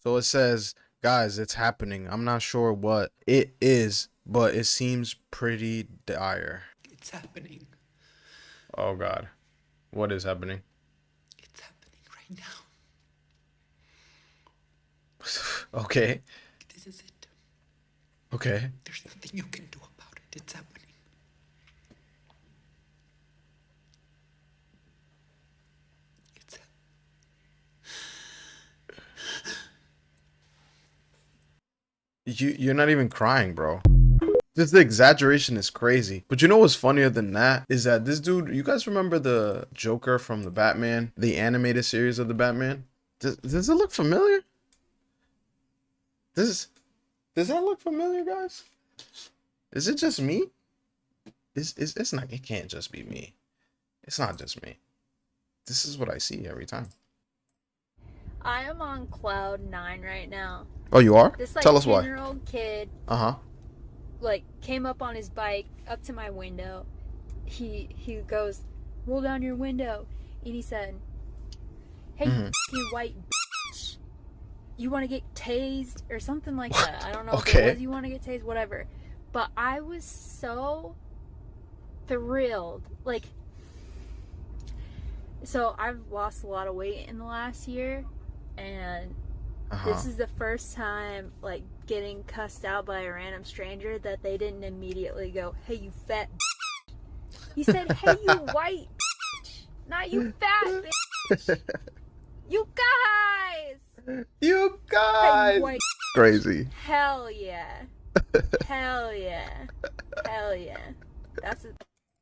So it says, guys, it's happening. I'm not sure what it is, but it seems pretty dire. It's happening. Oh God, what is happening? It's happening right now. Okay, This is it. okay. There's nothing you can do about it. It's happening. It's You're not even crying, bro. Just the exaggeration is crazy. But you know what's funnier than that is that this dude, you guys remember the Joker from the Batman, the animated series of the Batman? Does it look familiar? Does does that look familiar, guys? Is it just me? It's not, it can't just be me. It's not just me. This is what I see every time. I am on cloud nine right now. Oh, you are? This like Tell us 10 why. year old kid Uh-huh. like came up on his bike up to my window. He goes, roll down your window, and he said, "Hey, you white bitch, you want to get tased or something like that." I don't know if it was you want to get tased, whatever. But I was so thrilled. Like, so I've lost a lot of weight in the last year, and this is the first time, like, getting cussed out by a random stranger that they didn't immediately go, "Hey, you fat bitch." He said, "Hey, you white bitch, not you fat bitch. You guys." You Hey, guys. you white. Crazy. Hell yeah. Hell yeah. Hell yeah.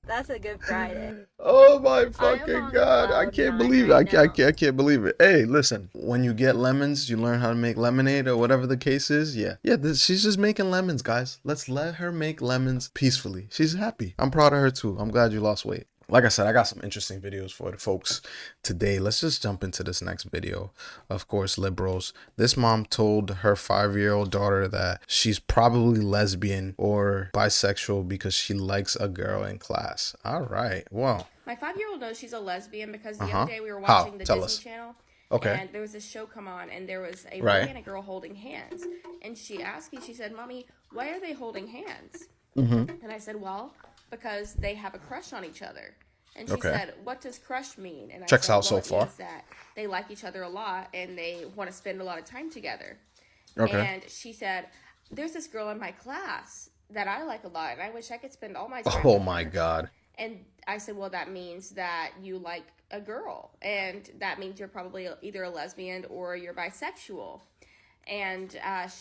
That's a good Friday. Oh my I fucking am on God. I cloud can't nine believe it. right now. I can't believe it. Hey, listen. When you get lemons, you learn how to make lemonade or whatever the case is. Yeah. Yeah, she's just making lemons, guys. Let's let her make lemons peacefully. She's happy. I'm proud of her too. I'm glad you lost weight. Like I said, I got some interesting videos for the folks today. Let's just jump into this next video. Of course, liberals. This mom told her 5-year-old daughter that she's probably lesbian or bisexual because she likes a girl in class. All right. Well. My 5-year-old knows she's a lesbian because the other Uh-huh. day we were How? watching the Tell Disney us. Channel, Okay. and there was this show come on, and there was a boy Right. and a girl holding hands. And she asked me, she said, "Mommy, why are they holding hands?" And I said, "Well, because they have a crush on each other." And she Okay. said, "What does crush mean?" And I Checks said, out "Well, so it far. means that they like each other a lot and they want to spend a lot of time together." Okay. And she said, "There's this girl in my class that I like a lot, and I wish I could spend all my time Oh with my her." God. And I said, "Well, that means that you like a girl, and that means you're probably either a lesbian or you're bisexual." And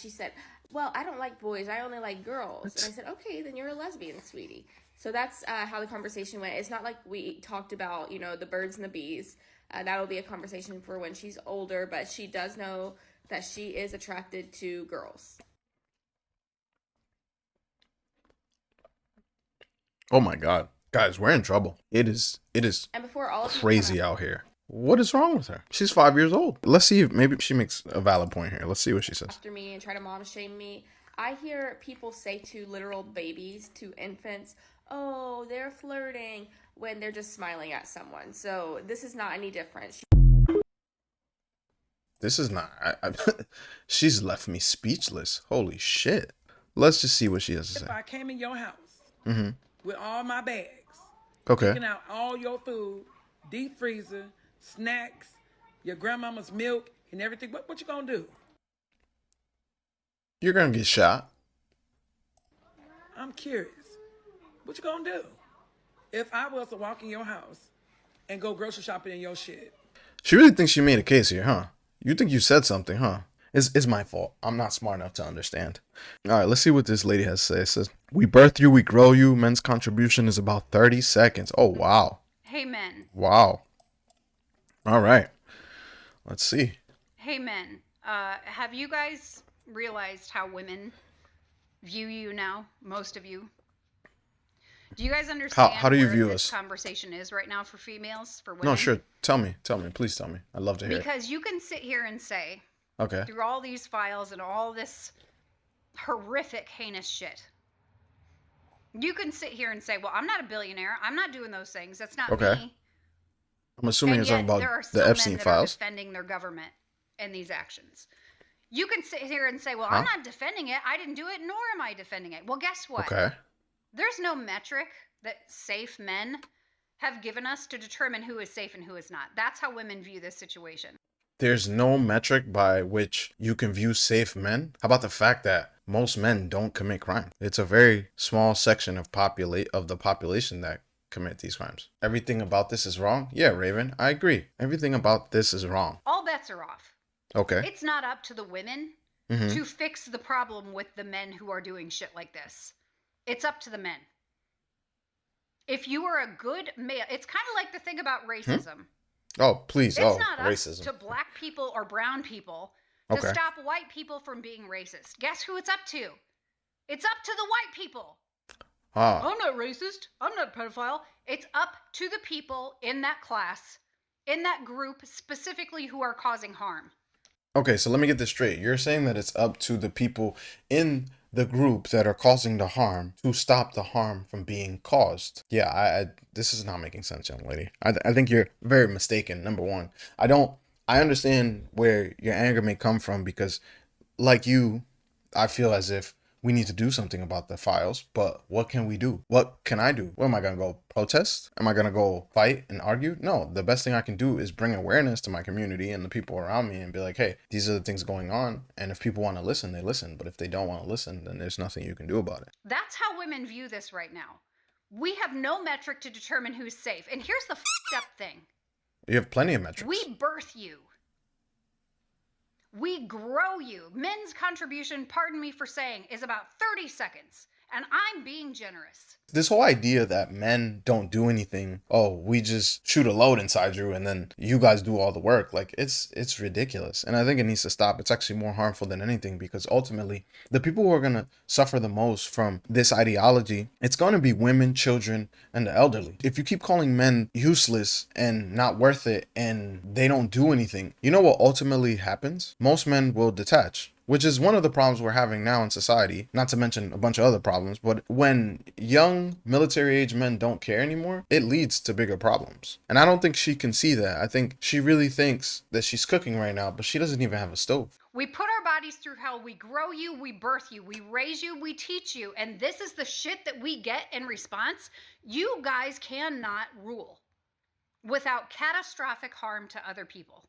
she said, "Well, I don't like boys. I only like girls." And I said, "Okay, then you're a lesbian, sweetie." So that's how the conversation went. It's not like we talked about, the birds and the bees. That'll be a conversation for when she's older, but she does know that she is attracted to girls. Oh my God. Guys, we're in trouble. It is And before all of you come crazy out here. What is wrong with her? She's 5 years old. Let's see if maybe she makes a valid point here. Let's see what she says. after me and try to mom shame me, I hear people say to literal babies, to infants, "Oh, they're flirting," when they're just smiling at someone. So this is not any different. This is not. She's left me speechless. Holy shit. Let's just see what she has to If say. I came in your house Mm-hmm. with all my bags, Okay. picking out all your food, deep freezer, snacks, your grandmama's milk, and everything, what you gonna do? You're gonna get shot. I'm curious. What you gonna do? If I was to walk in your house and go grocery shopping in your shit, She really thinks she made a case here, huh? You think you said something, huh? It's my fault. I'm not smart enough to understand. All right, let's see what this lady has to say. It says, "We birth you, we grow you. Men's contribution is about 30 seconds." Oh, wow. Hey, men. Wow. All right. Let's see. Hey, men. Have you guys realized how women view you now? Most of you. Do you guys understand How do you where view this us? conversation is right now for females, for women? No, sure. Tell me. Please tell me. I'd love to hear it. Because you can sit here and say, Okay. through all these files and all this horrific, heinous shit, you can sit here and say, "Well, I'm not a billionaire. I'm not doing those things. That's not Okay. me." I'm assuming And you're talking yet, about there are the still Epstein men that are files. defending their government and these actions. You can sit here and say, well, Huh? I'm not defending it. I didn't do it, nor am I defending it. Well, guess what? Okay. There's no metric that safe men have given us to determine who is safe and who is not. That's how women view this situation. There's no metric by which you can view safe men. How about the fact that most men don't commit crime? It's a very small section of the population that commit these crimes. Everything about this is wrong? Yeah, Raven, I agree. Everything about this is wrong. All bets are off. Okay. It's not up to the women Mhm. to fix the problem with the men who are doing shit like this. It's up to the men. If you are a good male, it's kind of like the thing about racism. Oh, please. It's not up racism. to black people or brown people to Okay. stop white people from being racist. Guess who it's up to? It's up to the white people. Ah. I'm not racist. I'm not a pedophile. It's up to the people in that class, in that group specifically, who are causing harm. Okay, so let me get this straight. You're saying that it's up to the people in the group that are causing the harm to stop the harm from being caused. Yeah, I this is not making sense, young lady. I think you're very mistaken. Number one, I understand where your anger may come from because, like you, I feel as if we need to do something about the files, but what can we do? What can I do? What am I going to go protest? Am I going to go fight and argue? No, the best thing I can do is bring awareness to my community and the people around me and be like, hey, these are the things going on. And if people want to listen, they listen. But if they don't want to listen, then there's nothing you can do about it. That's how women view this right now. We have no metric to determine who's safe. And here's the fucked up thing. You have plenty of metrics. We birth you. We grow you. Men's contribution, pardon me for saying, is about 30 seconds. And I'm being generous. This whole idea that men don't do anything, oh, we just shoot a load inside you and then you guys do all the work, like it's ridiculous. And I think it needs to stop. It's actually more harmful than anything because ultimately the people who are going to suffer the most from this ideology, it's going to be women, children, and the elderly. If you keep calling men useless and not worth it and they don't do anything, you know what ultimately happens? Most men will detach. Which is one of the problems we're having now in society, not to mention a bunch of other problems. But when young military-age men don't care anymore, it leads to bigger problems. And I don't think she can see that. I think she really thinks that she's cooking right now, but she doesn't even have a stove. We put our bodies through hell. We grow you, we birth you, we raise you, we teach you. And this is the shit that we get in response. You guys cannot rule without catastrophic harm to other people.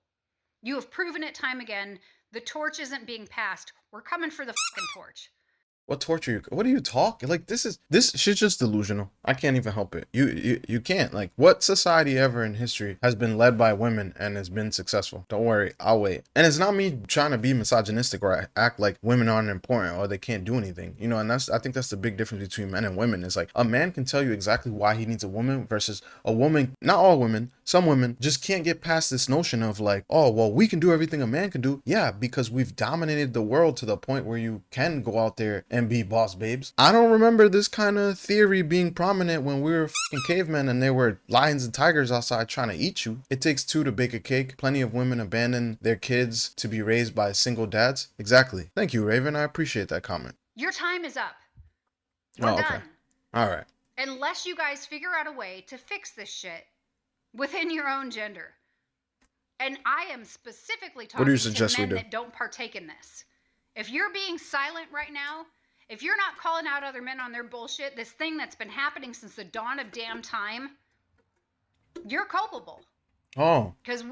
You have proven it time again. The torch isn't being passed. We're coming for the fucking torch. What torture? What are you talking? Like this she's just delusional. I can't even help it. You can't. Like what society ever in history has been led by women and has been successful? Don't worry, I'll wait. And it's not me trying to be misogynistic or act like women aren't important or they can't do anything. You know, and I think that's the big difference between men and women. Is like a man can tell you exactly why he needs a woman versus a woman. Not all women. Some women just can't get past this notion of like, oh, well, we can do everything a man can do. Yeah, because we've dominated the world to the point where you can go out there and be boss babes. I don't remember this kind of theory being prominent when we were fucking cavemen and there were lions and tigers outside trying to eat you. It takes two to bake a cake. Plenty of women abandon their kids to be raised by single dads. Exactly. Thank you, Raven. I appreciate that comment. Your time is up. We're done. All right. Unless you guys figure out a way to fix this shit within your own gender. And I am specifically talking to men that don't partake in this. If you're being silent right now, if you're not calling out other men on their bullshit, this thing that's been happening since the dawn of damn time, you're culpable. Oh. Because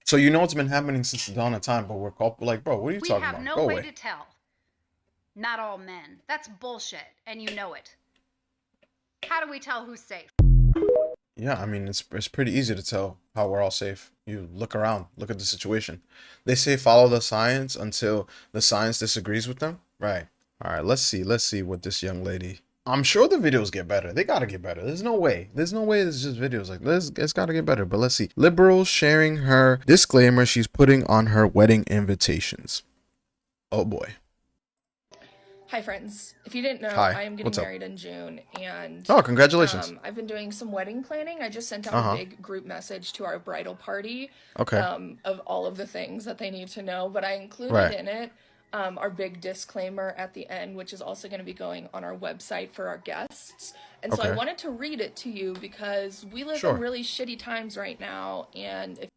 so you know it's been happening since the dawn of time, but we're culpable. Like, bro, what are you talking about? We have no way to tell. Not all men. That's bullshit, and you know it. How do we tell who's safe? Yeah, I mean, it's pretty easy to tell how we're all safe. You look around, look at the situation. They say follow the science until the science disagrees with them. Right. All right, let's see what this young lady... I'm sure the videos get better. They gotta get better. There's no way it's just videos like this. It's gotta get better, but let's see. Liberal sharing her disclaimer she's putting on her wedding invitations. Oh boy. Hi friends. If you didn't know, Hi. I am getting married in June, and oh, congratulations. I've been doing some wedding planning. I just sent out a big group message to our bridal party of all of the things that they need to know, but I included in it our big disclaimer at the end, which is also going to be going on our website for our guests. And so I wanted to read it to you because we live in really shitty times right now, and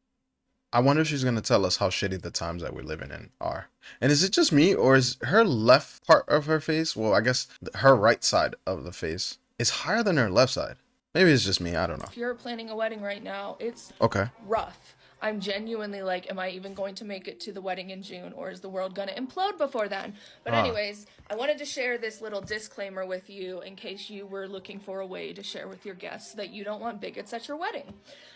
I wonder if she's gonna tell us how shitty the times that we're living in are. And is it just me, or is her left part of her face, well, I guess her right side of the face, is higher than her left side? Maybe it's just me, I don't know. If you're planning a wedding right now, it's okay. Rough. I'm genuinely like, am I even going to make it to the wedding in June, or is the world going to implode before then? But anyways, I wanted to share this little disclaimer with you in case you were looking for a way to share with your guests that you don't want bigots at your wedding.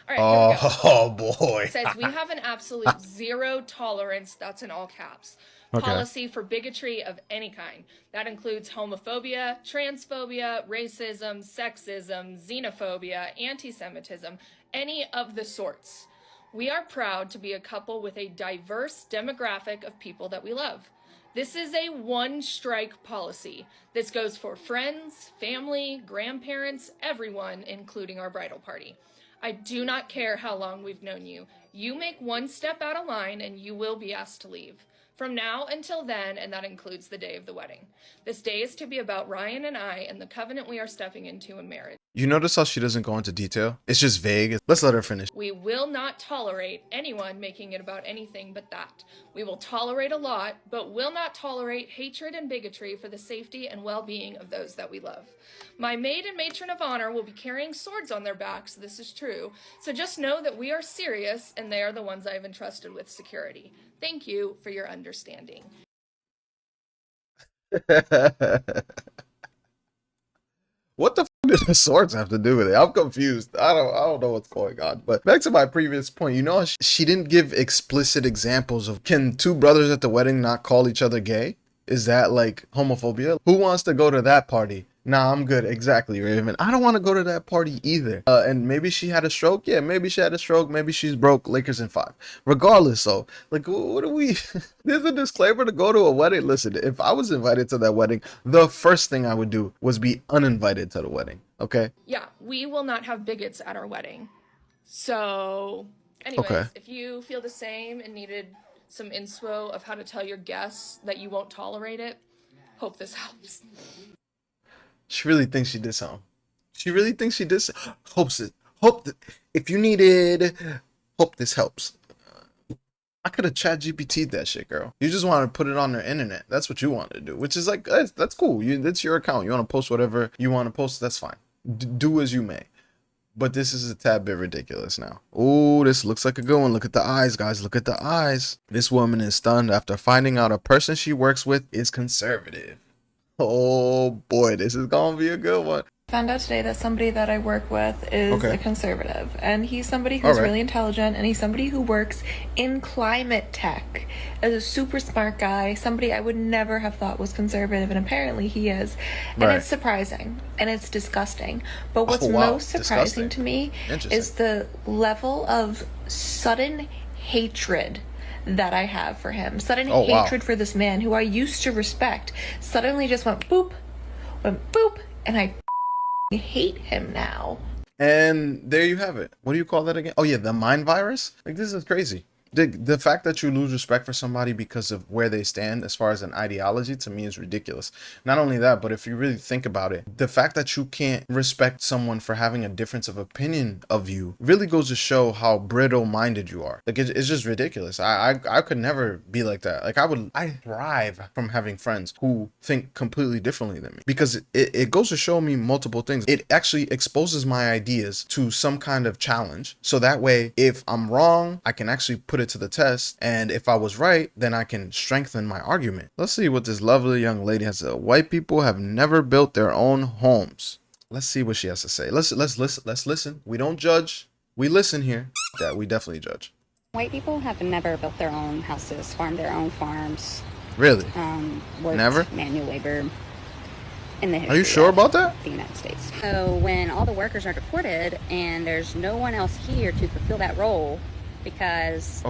All right, here we go. Oh boy. It says we have an absolute zero tolerance, that's in all caps, policy for bigotry of any kind. That includes homophobia, transphobia, racism, sexism, xenophobia, anti-Semitism, any of the sorts. We are proud to be a couple with a diverse demographic of people that we love. This is a one-strike policy. This goes for friends, family, grandparents, everyone, including our bridal party. I do not care how long we've known you. You make one step out of line and you will be asked to leave. From now until then, and that includes the day of the wedding. This day is to be about Ryan and I and the covenant we are stepping into in marriage. You notice how she doesn't go into detail? It's just vague. Let's let her finish. We will not tolerate anyone making it about anything but that. We will tolerate a lot, but will not tolerate hatred and bigotry for the safety and well-being of those that we love. My maid and matron of honor will be carrying swords on their backs, this is true. So just know that we are serious and they are the ones I have entrusted with security. Thank you for your understanding. What the f do the swords have to do with it? I'm confused. I don't know what's going on. But back to my previous point, you know, she didn't give explicit examples of, can two brothers at the wedding not call each other gay? Is that like homophobia? Who wants to go to that party? Nah, I'm good. Exactly, Raven. I don't want to go to that party either. And maybe she had a stroke. Yeah, maybe she had a stroke. Maybe she's broke. Lakers in 5. Regardless, so like, what do we? There's a disclaimer to go to a wedding. Listen, if I was invited to that wedding, the first thing I would do was be uninvited to the wedding. Okay. Yeah, we will not have bigots at our wedding. So, anyways, if you feel the same and needed some inspo of how to tell your guests that you won't tolerate it, hope this helps. She really thinks she did something. She really thinks she did. Hope that if you needed, hope this helps. I could have chat GPT'd that shit, girl. You just want to put it on the internet. That's what you want to do, which is like, that's cool. That's your account. You want to post whatever you want to post. That's fine. Do as you may. But this is a tad bit ridiculous now. Oh, this looks like a good one. Look at the eyes, guys. Look at the eyes. This woman is stunned after finding out a person she works with is conservative. Oh boy, this is gonna be a good one. Found out today that somebody that I work with is a conservative, and he's somebody who's really intelligent, and he's somebody who works in climate tech, as a super smart guy, somebody I would never have thought was conservative, and apparently he is. And it's surprising and it's disgusting, but what's most surprising to me is the level of sudden hatred that I have for him. Sudden hatred for this man who I used to respect suddenly just went boop, and I hate him now. And there you have it. What do you call that again? Oh yeah, the mind virus. Like, this is crazy. The fact that you lose respect for somebody because of where they stand as far as an ideology, to me, is ridiculous. Not only that, but if you really think about it, the fact that you can't respect someone for having a difference of opinion of you really goes to show how brittle-minded you are. Like, it's just ridiculous. I could never be like that. Like, I thrive from having friends who think completely differently than me, because it goes to show me multiple things. It actually exposes my ideas to some kind of challenge. So that way, if I'm wrong, I can actually put it to the test, and if I was right, then I can strengthen my argument. Let's see what this lovely young lady has to say. White people have never built their own homes. Let's see what she has to say. Let's listen. We don't judge. We listen here. That we definitely judge. White people have never built their own houses, farmed their own farms. Really? Worked never? Manual labor in the history. Are you sure about that? The United States. So when all the workers are deported and there's no one else here to fulfill that role, because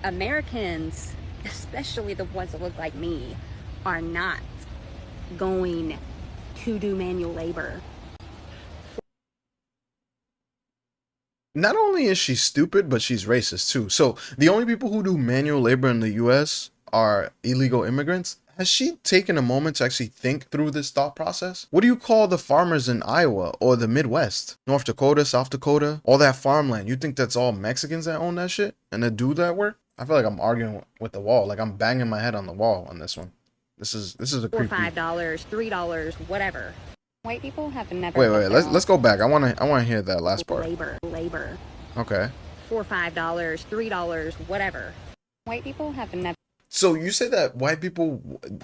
Americans, especially the ones that look like me, are not going to do manual labor. Not only is she stupid, but she's racist too. So the only people who do manual labor in the US are illegal immigrants. Has she taken a moment to actually think through this thought process? What do you call the farmers in Iowa or the Midwest? North Dakota, South Dakota, all that farmland. You think that's all Mexicans that own that shit and that do that work? I feel like I'm arguing with the wall. Like I'm banging my head on the wall on this one. This is a creepy. $4, $5, $3, whatever. White people have never. Wait. Let's go back. I wanna hear that last part. Labor. Okay. $4, $5, $3, whatever. White people have never. So you say that white people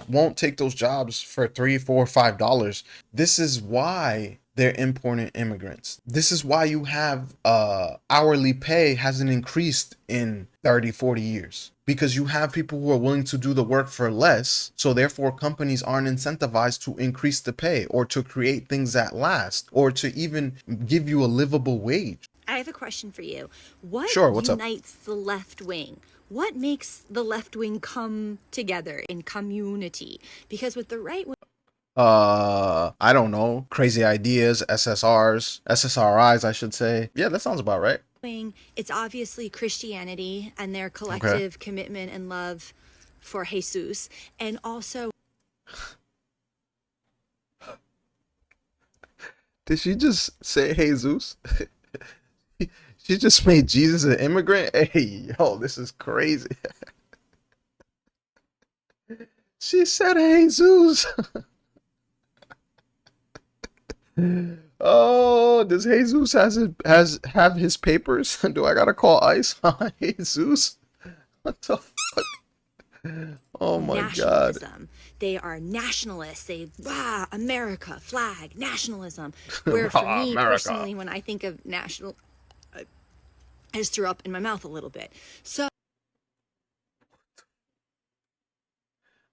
won't take those jobs for $3, $4, $5. This is why they're importing immigrants. This is why you have hourly pay hasn't increased in 30, 40 years. Because you have people who are willing to do the work for less. So therefore companies aren't incentivized to increase the pay or to create things that last or to even give you a livable wage. I have a question for you. What unites the left wing? What makes the left wing come together in community? Because with the right wing, I don't know, crazy ideas, SSRIs, I should say. Yeah, that sounds about right. It's obviously Christianity and their collective commitment and love for Jesus, and also. Did she just say Jesus? She just made Jesus an immigrant? Hey, yo, this is crazy. She said Jesus. Oh, does Jesus have his papers? Do I gotta call ICE on Jesus? What the fuck? Oh my God. They are nationalists. They America, flag, nationalism. Where for me personally, when I think of national, I just threw up in my mouth a little bit. So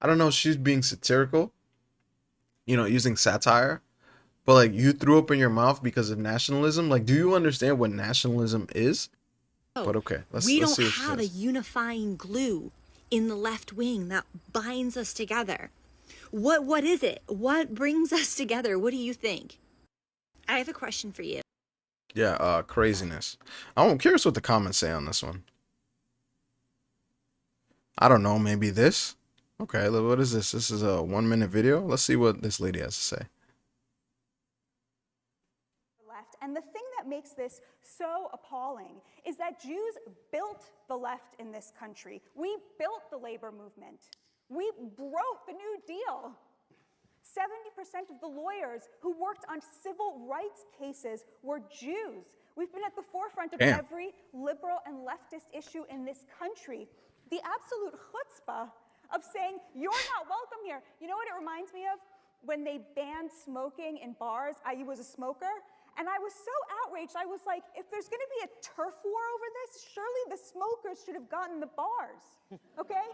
I don't know if she's being satirical, you know, using satire, but like you threw up in your mouth because of nationalism. Like, do you understand what nationalism is? But okay, let's we see don't have a unifying glue in the left wing that binds us together. What is it? What brings us together? What do you think? I have a question for you. Yeah, craziness. I'm curious what the comments say on this one. I don't know, maybe this? Okay, what is this? This is a 1-minute video. Let's see what this lady has to say. Left. And the thing that makes this so appalling is that Jews built the left in this country. We built the labor movement. We broke the New Deal. 70% of the lawyers who worked on civil rights cases were Jews. We've been at the forefront of every liberal and leftist issue in this country. The absolute chutzpah of saying, you're not welcome here. You know what it reminds me of? When they banned smoking in bars. I was a smoker, and I was so outraged. I was like, if there's going to be a turf war over this, surely the smokers should have gotten the bars, okay?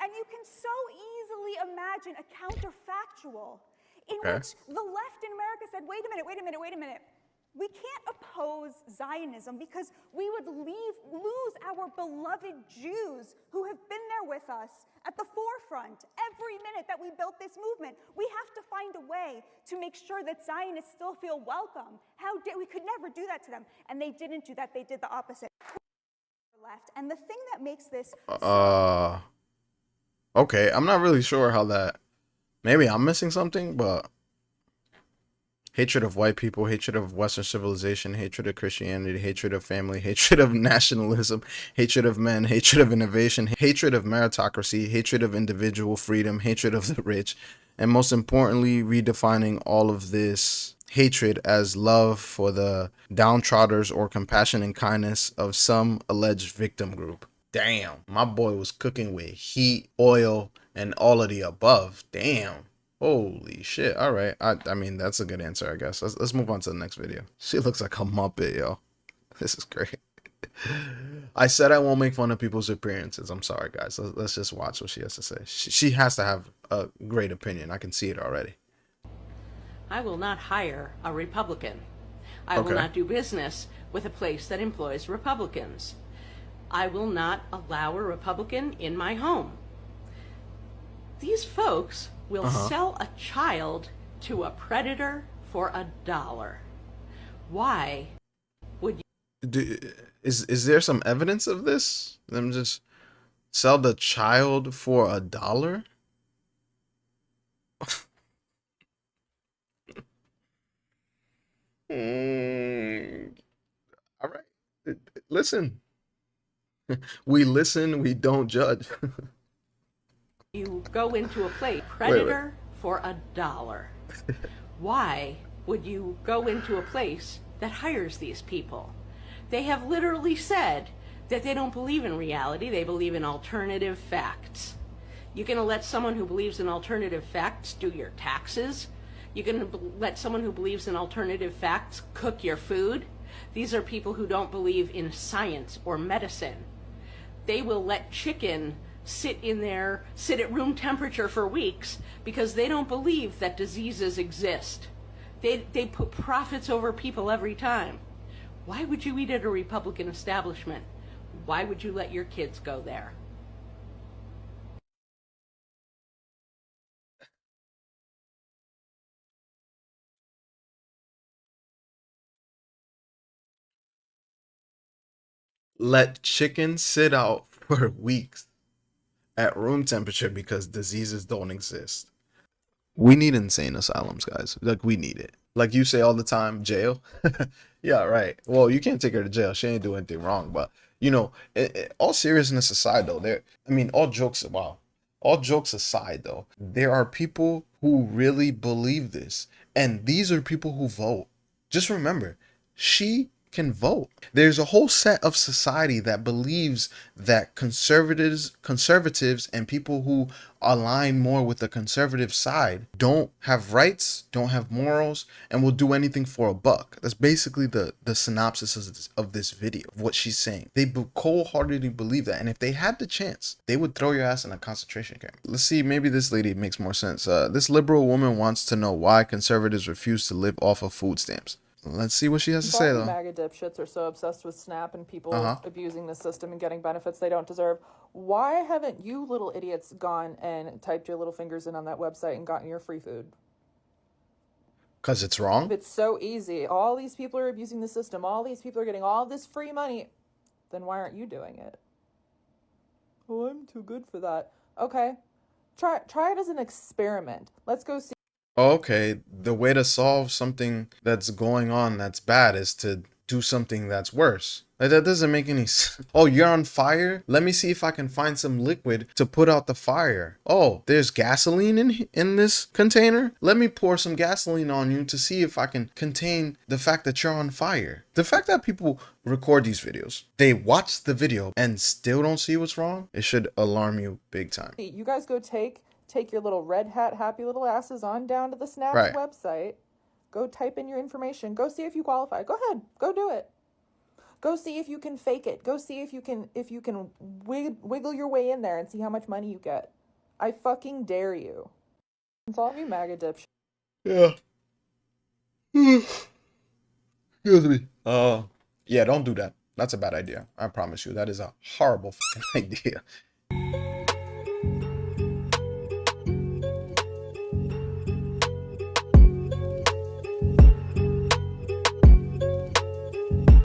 And you can so easily imagine a counterfactual in which the left in America said, wait a minute. We can't oppose Zionism because we would lose our beloved Jews who have been there with us at the forefront every minute that we built this movement. We have to find a way to make sure that Zionists still feel welcome. We could never do that to them. And they didn't do that. They did the opposite. Left. And the thing that makes this okay, I'm not really sure how that, maybe I'm missing something, but hatred of white people, hatred of Western civilization, hatred of Christianity, hatred of family, hatred of nationalism, hatred of men, hatred of innovation, hatred of meritocracy, hatred of individual freedom, hatred of the rich, and most importantly, redefining all of this hatred as love for the downtrodders or compassion and kindness of some alleged victim group. Damn, my boy was cooking with heat, oil, and all of the above. Damn. Holy shit. All right. I mean, that's a good answer, I guess. Let's move on to the next video. She looks like a Muppet, yo. This is great. I said I won't make fun of people's appearances. I'm sorry, guys. Let's just watch what she has to say. She has to have a great opinion. I can see it already. I will not hire a Republican. I will not do business with a place that employs Republicans. I will not allow a Republican in my home. These folks will sell a child to a predator for $1. Why would you? Is there some evidence of this? Them just sell the child for $1? All right. Listen. We listen, we don't judge. You go into a place, Predator for $1. Why would you go into a place that hires these people? They have literally said that they don't believe in reality, they believe in alternative facts. You're going to let someone who believes in alternative facts do your taxes? You're going to let someone who believes in alternative facts cook your food? These are people who don't believe in science or medicine. They will let chicken sit at room temperature for weeks because they don't believe that diseases exist. They put profits over people every time. Why would you eat at a Republican establishment? Why would you let your kids go there? Let chicken sit out for weeks at room temperature because diseases don't exist. We need insane asylums, guys. Like, we need it. Like you say all the time, jail. Yeah, right. Well, you can't take her to jail. She ain't do anything wrong. But, you know, all seriousness aside, though, all jokes aside, though, there are people who really believe this. And these are people who vote. Just remember, she can vote. There's a whole set of society that believes that conservatives and people who align more with the conservative side don't have rights, don't have morals, and will do anything for a buck. That's basically the synopsis of this video, of what she's saying. They cold-heartedly believe that, and if they had the chance, they would throw your ass in a concentration camp. Let's see, maybe this lady makes more sense. This liberal woman wants to know why conservatives refuse to live off of food stamps. Let's see what she has to say, though. MAGA dipshits are so obsessed with SNAP and people abusing the system and getting benefits they don't deserve. Why haven't you little idiots gone and typed your little fingers in on that website and gotten your free food? Because it's wrong? If it's so easy, all these people are abusing the system, all these people are getting all this free money, then why aren't you doing it? Oh, I'm too good for that. Okay, try it as an experiment. Let's go see. Okay, the way to solve something that's going on that's bad is to do something that's worse. Like, that doesn't make any sense. Oh, you're on fire? Let me see if I can find some liquid to put out the fire. Oh, there's gasoline in this container? Let me pour some gasoline on you to see if I can contain the fact that you're on fire. The fact that people record these videos, they watch the video and still don't see what's wrong, it should alarm you big time. You guys go take your little red hat happy little asses on down to the Snap's website. Go type in your information. Go see if you qualify. Go ahead. Go do it. Go see if you can fake it. Go see if you can wiggle your way in there and see how much money you get. I fucking dare you. It's all you MAGA dipshit. Yeah. Excuse me. Yeah, don't do that. That's a bad idea. I promise you. That is a horrible fucking idea.